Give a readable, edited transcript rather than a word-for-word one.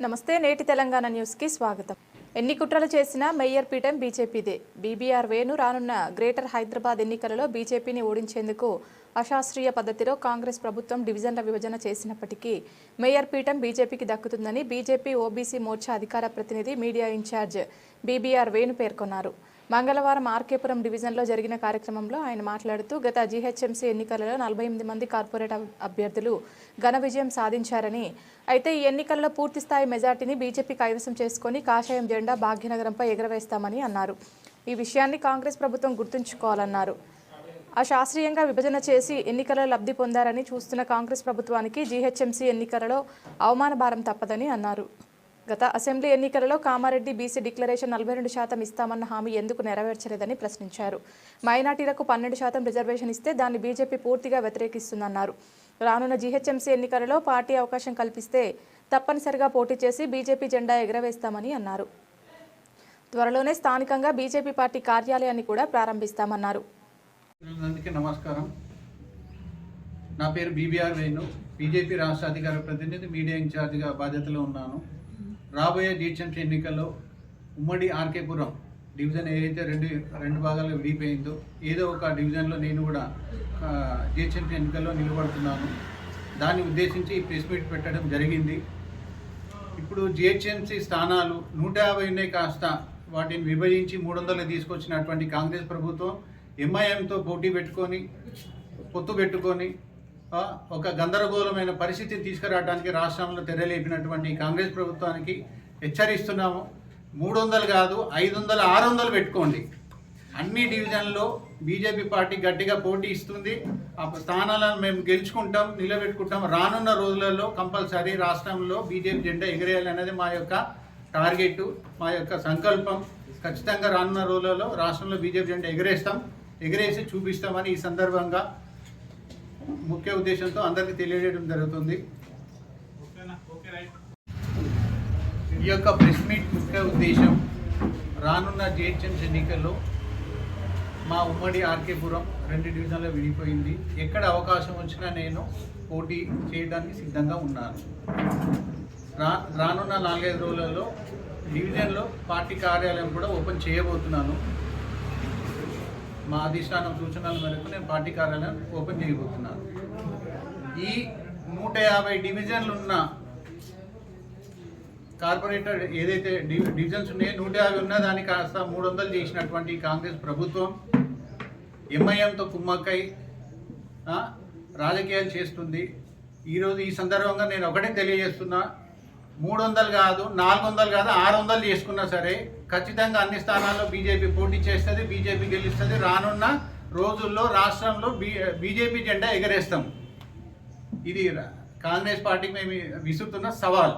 నమస్తే నేటి తెలంగాణ న్యూస్ కి స్వాగతం. ఎన్ని కుట్రలు చేసినా మేయర్ పీఠం బీజేపీదే. బీబీఆర్ వేణు రానున్న గ్రేటర్ హైదరాబాద్ ఎన్నికలలో బీజేపీని ఓడించేందుకు అశాస్త్రీయ పద్ధతిలో కాంగ్రెస్ ప్రభుత్వం డివిజన్ల విభజన చేసినప్పటికీ మేయర్ పీఠం బీజేపీకి దక్కుతుందని బీజేపీ ఓబీసీ మోర్చా అధికార ప్రతినిధి మీడియా ఇన్ఛార్జ్ బీబీఆర్ వేణు పేర్కొన్నారు. మంగళవారం ఆర్కేపురం డివిజన్లో జరిగిన కార్యక్రమంలో ఆయన మాట్లాడుతూ గత జీహెచ్ఎంసీ ఎన్నికలలో 48 మంది కార్పొరేట్ అభ్యర్థులు ఘన విజయం సాధించారని, అయితే ఈ ఎన్నికల్లో పూర్తిస్థాయి మెజార్టీని బీజేపీ కైవసం చేసుకుని కాషాయం జెండా భాగ్యనగరంపై ఎగరవేస్తామని అన్నారు. ఈ విషయాన్ని కాంగ్రెస్ ప్రభుత్వం గుర్తుంచుకోవాలన్నారు. అశాస్త్రీయంగా విభజన చేసి ఎన్నికలలో లబ్ధి పొందారని చూస్తున్న కాంగ్రెస్ ప్రభుత్వానికి జీహెచ్ఎంసీ ఎన్నికలలో అవమాన భారం తప్పదని అన్నారు. గత అసెంబ్లీ ఎన్నికలలో కామారెడ్డి బీసీ డిక్లరేషన్ 42% ఇస్తామన్న హామీ ఎందుకు నెరవేర్చలేదని ప్రశ్నించారు. మైనార్టీలకు 12% రిజర్వేషన్ ఇస్తే దాన్ని బీజేపీ పూర్తిగా వ్యతిరేకిస్తుందన్నారు. రానున్న జీహెచ్ఎంసీ ఎన్నికలలో పార్టీ అవకాశం కల్పిస్తే తప్పనిసరిగా పోటీ చేసి బీజేపీ జెండా ఎగరవేస్తామని అన్నారు. త్వరలోనే స్థానికంగా బీజేపీ పార్టీ కార్యాలయాన్ని కూడా ప్రారంభిస్తామన్నారు. నమస్కారం. నా పేరు బీబీఆర్ వేణు, బీజేపీ రాష్ట్ర అధికార ప్రతినిధి, మీడియా ఇన్ఛార్జిగా బాధ్యతలో ఉన్నాను. రాబోయే జీహెచ్ఎంసీ ఎన్నికల్లో ఉమ్మడి ఆర్కేపురం డివిజన్ ఏదైతే రెండు భాగాల్లో విడిపోయిందో ఏదో ఒక డివిజన్లో నేను కూడా జీహెచ్ఎంసీ ఎన్నికల్లో నిలబడుతున్నాను. దాన్ని ఉద్దేశించి ఈ ప్రెస్ మీట్ పెట్టడం జరిగింది. ఇప్పుడు జీహెచ్ఎంసీ స్థానాలు 150 కాస్త వాటిని విభజించి 300 తీసుకొచ్చినటువంటి కాంగ్రెస్ ప్రభుత్వం ఎంఐఎంతో పోటీ పెట్టుకొని పొత్తు పెట్టుకొని ఒక గందరగోళమైన పరిస్థితిని తీసుకురావడానికి రాష్ట్రంలో తెరలేపినటువంటి కాంగ్రెస్ ప్రభుత్వానికి హెచ్చరిస్తున్నాము. 300 కాదు, 500, 600 పెట్టుకోండి. అన్ని డివిజన్లో బీజేపీ పార్టీ గట్టిగా పోటీ ఇస్తుంది. ఆ స్థానాలను మేము గెలుచుకుంటాం, నిలబెట్టుకుంటాం. రానున్న రోజులలో కంపల్సరీ రాష్ట్రంలో బీజేపీ జెండా ఎగిరేయాలనేది మా యొక్క టార్గెట్, మా యొక్క సంకల్పం. ఖచ్చితంగా రానున్న రోజులలో రాష్ట్రంలో బీజేపీ జెండా ఎగిరేసి చూపిస్తామని ఈ సందర్భంగా ముఖ్య ఉద్దేశంతో అందరికీ తెలియజేయడం జరుగుతుంది. ఈ యొక్క ప్రెస్ మీట్ ముఖ్య ఉద్దేశం, రానున్న జీహెచ్ఎంసీ ఎన్నికల్లో మా ఉమ్మడి ఆర్కేపురం 2 డివిజన్లో విడిపోయింది. ఎక్కడ అవకాశం వచ్చినా నేను పోటీ చేయడానికి సిద్ధంగా ఉన్నాను. రానున్న 4-5 రోజులలో డివిజన్లో పార్టీ కార్యాలయం కూడా ఓపెన్ చేయబోతున్నాను. మా అధిష్టానం సూచనల మేరకు నేను పార్టీ కార్యాలయం ఓపెన్ చేయబోతున్నాను. ఈ 150 డివిజన్లు ఉన్న కార్పొరేటర్ ఏదైతే డివిజన్స్ ఉన్నాయో 150 ఉన్న దాన్ని కాస్త 300 చేసినటువంటి కాంగ్రెస్ ప్రభుత్వం ఎంఐఎంతో కుమ్మక్కై రాజకీయాలు చేస్తుంది. ఈరోజు ఈ సందర్భంగా నేను ఒకటే తెలియజేస్తున్నా, 300 కాదు, 400 కాదు, 600 చేసుకున్నా సరే ఖచ్చితంగా అన్ని స్థానాల్లో బీజేపీ పోటీ చేస్తుంది, బీజేపీ గెలుస్తుంది. రానున్న రోజుల్లో రాష్ట్రంలో బీజేపీ జెండా ఎగరేస్తాం. ఇది కాంగ్రెస్ పార్టీకి మేము విసురుతున్న సవాల్.